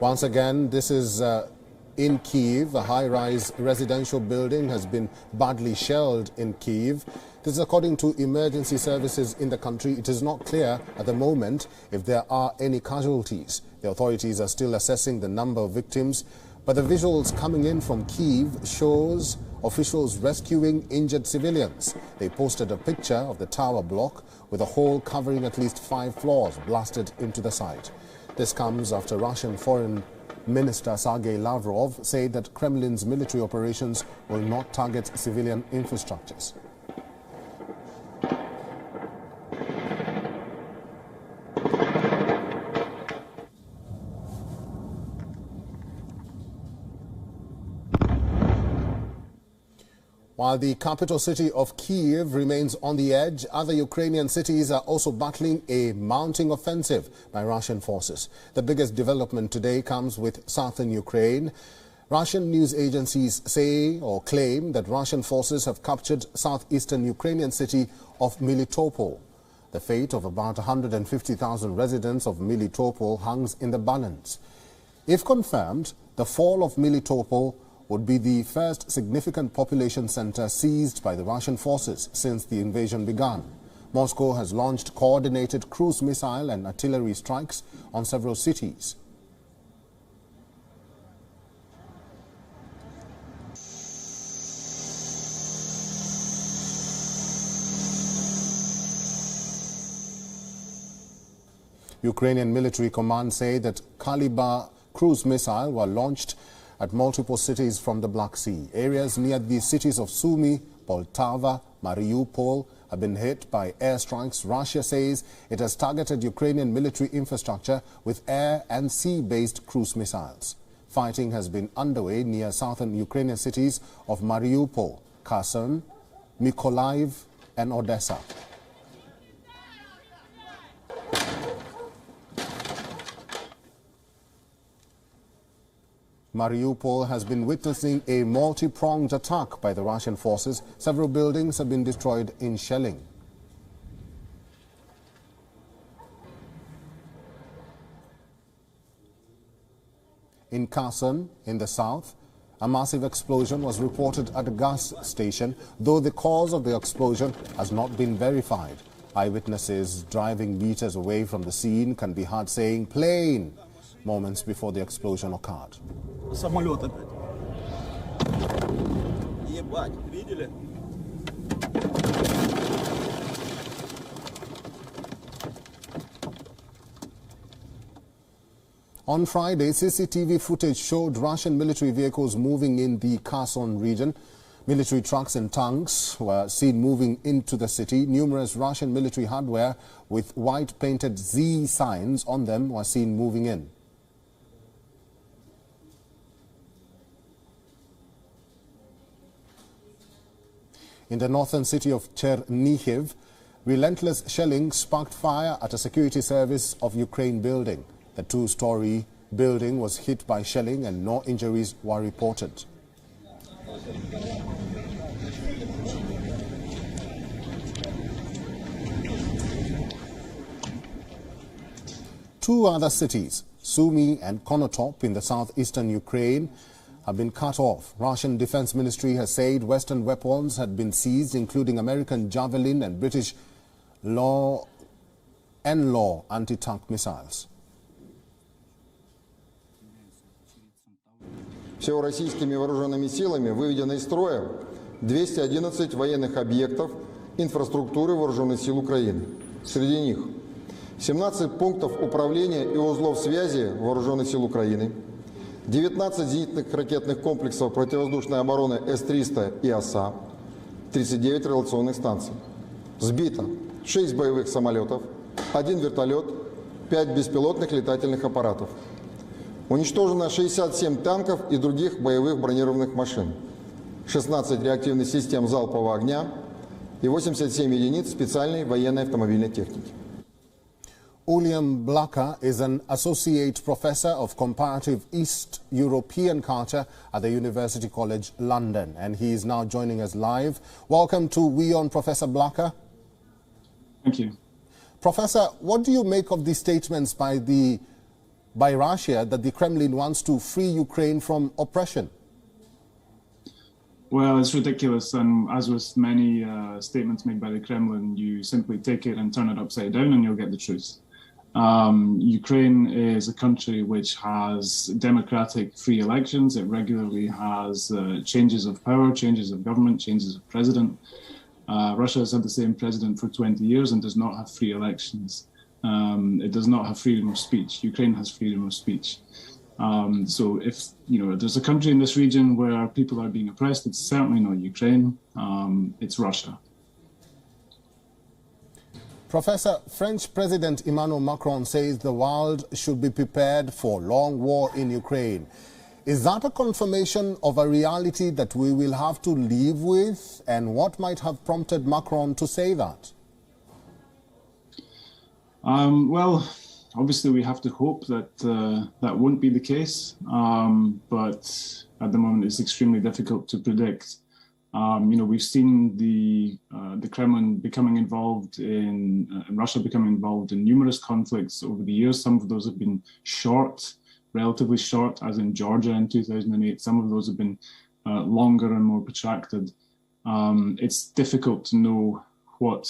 Once again, this is in Kyiv. A high-rise residential building has been badly shelled in Kyiv. This is according to emergency services in the country. It is not clear at the moment if there are any casualties. The authorities are still assessing the number of victims, but the visuals coming in from Kyiv shows officials rescuing injured civilians. They posted a picture of the tower block with a hole covering at least 5 floors blasted into the site. This comes after Russian Foreign Minister Sergei Lavrov said that Kremlin's military operations will not target civilian infrastructures. While the capital city of Kyiv remains on the edge, other Ukrainian cities are also battling a mounting offensive by Russian forces. The biggest development today comes with southern Ukraine. Russian news agencies say or claim that Russian forces have captured southeastern Ukrainian city of Melitopol. The fate of about 150,000 residents of Melitopol hangs in the balance. If confirmed, the fall of Melitopol would be the first significant population center seized by the Russian forces since the invasion began. Moscow has launched coordinated cruise missile and artillery strikes on several cities. Ukrainian military command say that Kalibr cruise missiles were launched at multiple cities from the Black Sea. Areas near the cities of Sumy, Poltava, Mariupol have been hit by airstrikes. Russia says it has targeted Ukrainian military infrastructure with air and sea-based cruise missiles. Fighting has been underway near southern Ukrainian cities of Mariupol, Kherson, Mykolaiv and Odessa. Mariupol has been witnessing a multi-pronged attack by the Russian forces. Several buildings have been destroyed in shelling. In Kherson, in the south, a massive explosion was reported at a gas station, though the cause of the explosion has not been verified. Eyewitnesses driving meters away from the scene can be heard saying "plane" moments before the explosion occurred. Самолет опять. Ебать, видели? On Friday, CCTV footage showed Russian military vehicles moving in the Kherson region. Military trucks and tanks were seen moving into the city. Numerous Russian military hardware with white painted Z signs on them were seen moving in. In the northern city of Chernihiv, relentless shelling sparked fire at a security service of Ukraine building. The 2-story building was hit by shelling and no injuries were reported. Two other cities, Sumy and Konotop in the southeastern Ukraine, have been cut off. Russian Defense Ministry has said Western weapons had been seized, including American Javelin and British Law anti-tank missiles. Всего российскими вооруженными силами выведено из строя 211 военных объектов инфраструктуры вооруженных сил Украины. Среди них 17 пунктов управления и узлов связи вооруженных сил Украины, 19 зенитных ракетных комплексов противовоздушной обороны С-300 и ОСА, 39 радиационных станций. Сбито 6 боевых самолетов, 1 вертолет, 5 беспилотных летательных аппаратов. Уничтожено 67 танков и других боевых бронированных машин, 16 реактивных систем залпового огня и 87 единиц специальной военной автомобильной техники. Uliam Blacker is an associate professor of comparative East European culture at the University College London, and he is now joining us live. Welcome to WION, Professor Blacker. Thank you. Professor, what do you make of the statements by the by Russia that the Kremlin wants to free Ukraine from oppression? Well, it's ridiculous, and as with many statements made by the Kremlin, you simply take it and turn it upside down and you'll get the truth. Ukraine is a country which has democratic free elections. It regularly has changes of power, changes of government, changes of president. Russia has had the same president for 20 years and does not have free elections. It does not have freedom of speech. Ukraine has freedom of speech. So if there's a country in this region where people are being oppressed, it's certainly not Ukraine. It's Russia. Professor, French President Emmanuel Macron says the world should be prepared for long war in Ukraine. Is that a confirmation of a reality that we will have to live with? And what might have prompted Macron to say that? Well, obviously we have to hope that that won't be the case. But at the moment it's extremely difficult to predict. We've seen the Kremlin becoming involved in Russia becoming involved in numerous conflicts over the years. Some of those have been short, relatively short, as in Georgia in 2008. Some of those have been longer and more protracted. It's difficult to know what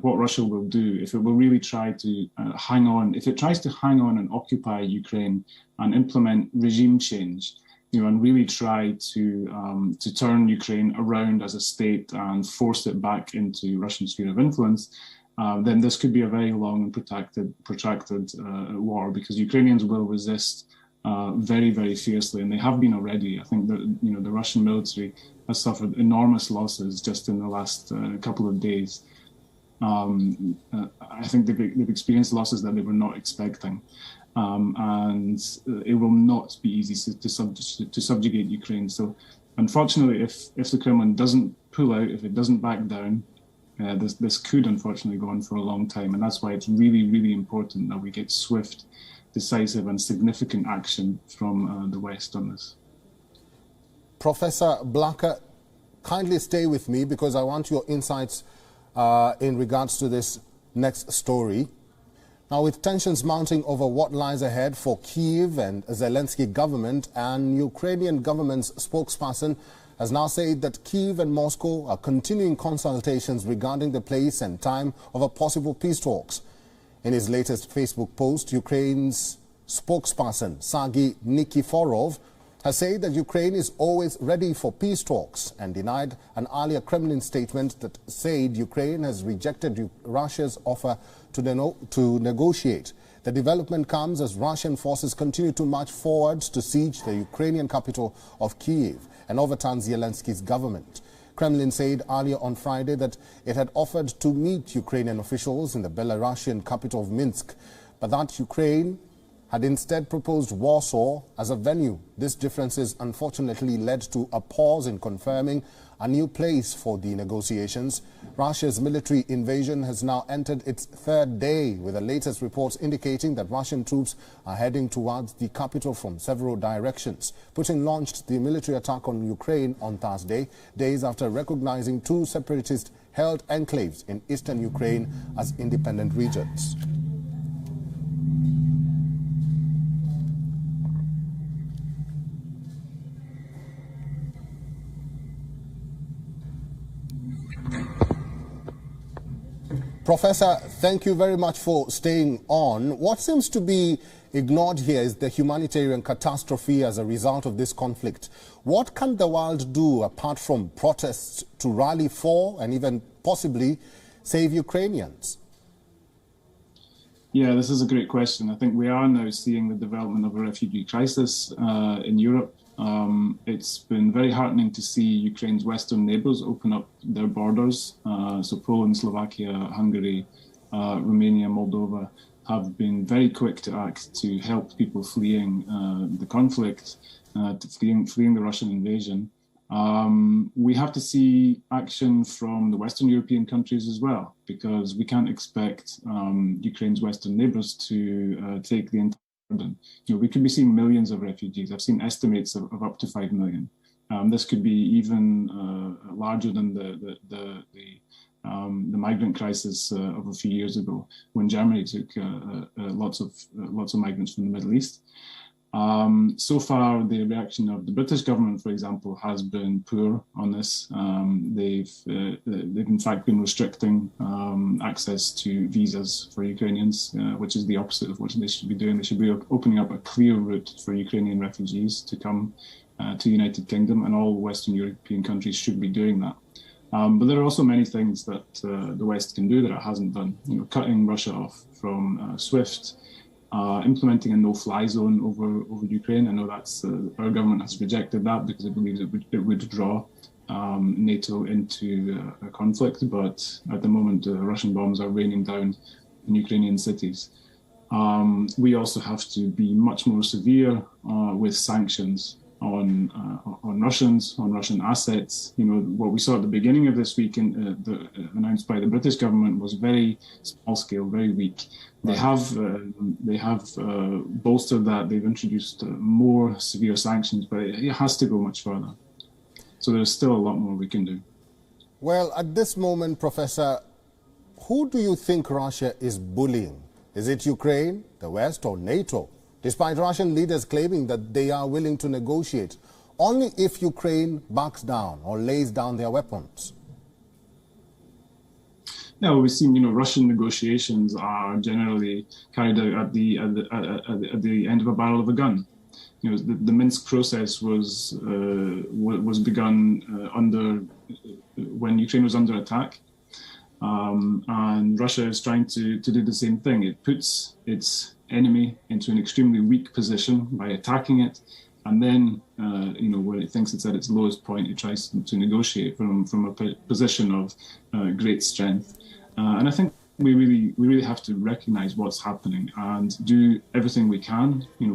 Russia will do if it will really try to hang on. If it tries to hang on and occupy Ukraine and implement regime change, and really try to turn Ukraine around as a state and force it back into Russian sphere of influence, then this could be a very long and protracted war, because Ukrainians will resist very, very fiercely, and they have been already. I think that the Russian military has suffered enormous losses just in the last couple of days. I think they've experienced losses that they were not expecting. And it will not be easy to subjugate Ukraine. So, unfortunately, if the Kremlin doesn't pull out, if it doesn't back down, this could unfortunately go on for a long time. And that's why it's really, really important that we get swift, decisive, and significant action from the West on this. Professor Blacker, kindly stay with me because I want your insights in regards to this next story. Now, with tensions mounting over what lies ahead for Kyiv and Zelensky government, and Ukrainian government's spokesperson has now said that Kyiv and Moscow are continuing consultations regarding the place and time of a possible peace talks. In his latest Facebook post, Ukraine's spokesperson, Sergei Nikiforov, has said that Ukraine is always ready for peace talks and denied an earlier Kremlin statement that said Ukraine has rejected Russia's offer to negotiate. The development comes as Russian forces continue to march forward to siege the Ukrainian capital of Kyiv and overturn Zelensky's government. Kremlin said earlier on Friday that it had offered to meet Ukrainian officials in the Belarusian capital of Minsk, but that Ukraine had instead proposed Warsaw as a venue. These differences unfortunately led to a pause in confirming a new place for the negotiations. Russia's military invasion has now entered its third day, with the latest reports indicating that Russian troops are heading towards the capital from several directions. Putin launched the military attack on Ukraine on Thursday, days after recognizing two separatist-held enclaves in eastern Ukraine as independent regions. Professor, thank you very much for staying on. What seems to be ignored here is the humanitarian catastrophe as a result of this conflict. What can the world do apart from protests to rally for and even possibly save Ukrainians? Yeah, this is a great question. I think we are now seeing the development of a refugee crisis in Europe. It's been very heartening to see Ukraine's western neighbours open up their borders. So Poland, Slovakia, Hungary, Romania, Moldova have been very quick to act to help people fleeing the conflict, fleeing the Russian invasion. We have to see action from the Western European countries as well, because we can't expect Ukraine's Western neighbours to take the entire burden. We could be seeing millions of refugees. I've seen estimates of up to 5 million. This could be even larger than the the migrant crisis of a few years ago, when Germany took lots of migrants from the Middle East. So far, the reaction of the British government, for example, has been poor on this. They've in fact been restricting access to visas for Ukrainians, which is the opposite of what they should be doing. They should be opening up a clear route for Ukrainian refugees to come to the United Kingdom, and all Western European countries should be doing that. But there are also many things that the West can do that it hasn't done. You know, cutting Russia off from SWIFT, implementing a no-fly zone over Ukraine. I know that's our government has rejected that because it believes it would draw NATO into a conflict. But at the moment, Russian bombs are raining down in Ukrainian cities. We also have to be much more severe with sanctions on Russians, on Russian assets. You know, what we saw at the beginning of this week announced by the British government was very small scale, very weak. They have bolstered that. They've introduced more severe sanctions, but it has to go much further. So there's still a lot more we can do. Well, at this moment, Professor, who do you think Russia is bullying? Is it Ukraine, the West, or NATO? Despite Russian leaders claiming that they are willing to negotiate only if Ukraine backs down or lays down their weapons. Yeah, we've seen, you know, Russian negotiations are generally carried out at the end of a barrel of a gun. You know, the Minsk process was begun when Ukraine was under attack, and Russia is trying to do the same thing. It puts its enemy into an extremely weak position by attacking it, and then you know, when it thinks it's at its lowest point, it tries to negotiate from a position of great strength. And I think we really have to recognize what's happening and do everything we can. You know,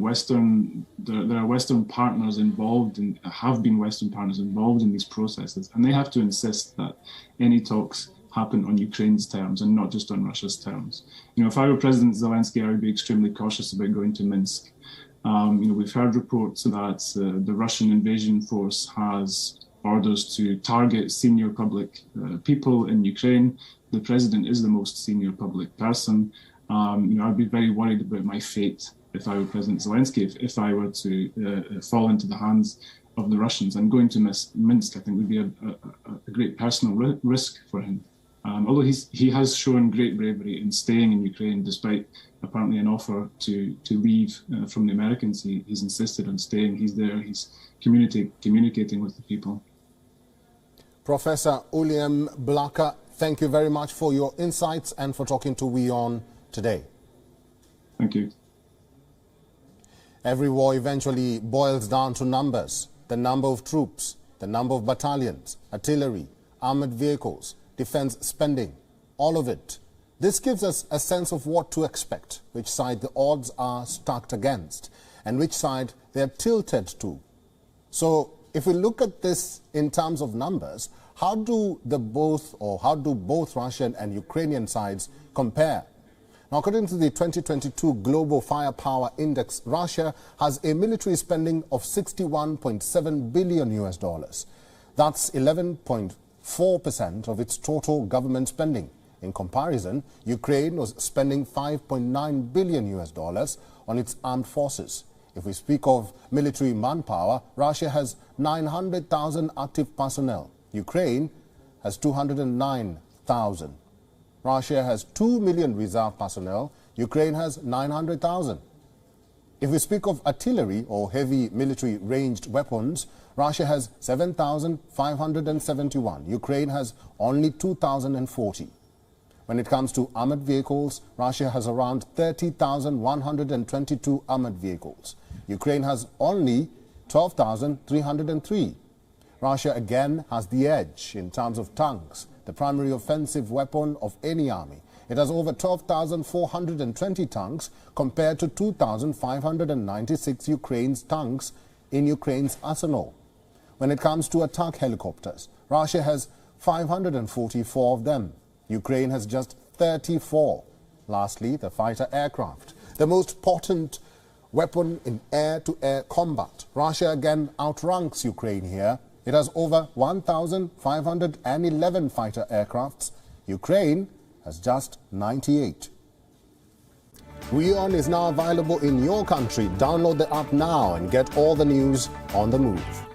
there are Western partners involved, and have been Western partners involved in these processes, and they have to insist that any talks happen on Ukraine's terms and not just on Russia's terms. You know, if I were President Zelensky, I would be extremely cautious about going to Minsk. You know, we've heard reports that the Russian invasion force has orders to target senior public people in Ukraine. The president is the most senior public person. You know, I'd be very worried about my fate if I were President Zelensky, if I were to fall into the hands of the Russians. And going to Minsk, I think, would be a great personal risk for him. Although he has shown great bravery in staying in Ukraine, despite apparently an offer to leave from the Americans, he's insisted on staying. He's there. He's communicating with the people. Professor Uliam Blaka, thank you very much for your insights and for talking to WION today. Thank you. Every war eventually boils down to numbers: the number of troops, the number of battalions, artillery, armored vehicles, defense spending, all of it. This gives us a sense of what to expect, which side the odds are stacked against, and which side they are tilted to. So if we look at this in terms of numbers, how do both Russian and Ukrainian sides compare? Now, according to the 2022 Global Firepower Index, Russia has a military spending of $61.7 billion. That's 11.4% of its total government spending. In comparison, Ukraine was spending $5.9 billion on its armed forces. If we speak of military manpower, Russia has 900,000 active personnel. Ukraine has 209,000. Russia has 2 million reserve personnel. Ukraine has 900,000. If we speak of artillery or heavy military ranged weapons, Russia has 7,571. Ukraine has only 2,040. When it comes to armored vehicles, Russia has around 30,122 armored vehicles. Ukraine has only 12,303. Russia again has the edge in terms of tanks, the primary offensive weapon of any army. It has over 12,420 tanks compared to 2,596 Ukraine's tanks in Ukraine's arsenal. When it comes to attack helicopters, Russia has 544 of them. Ukraine has just 34. Lastly, the fighter aircraft, the most potent weapon in air-to-air combat. Russia again outranks Ukraine here. It has over 1,511 fighter aircrafts. Ukraine has just 98. WION is now available in your country. Download the app now and get all the news on the move.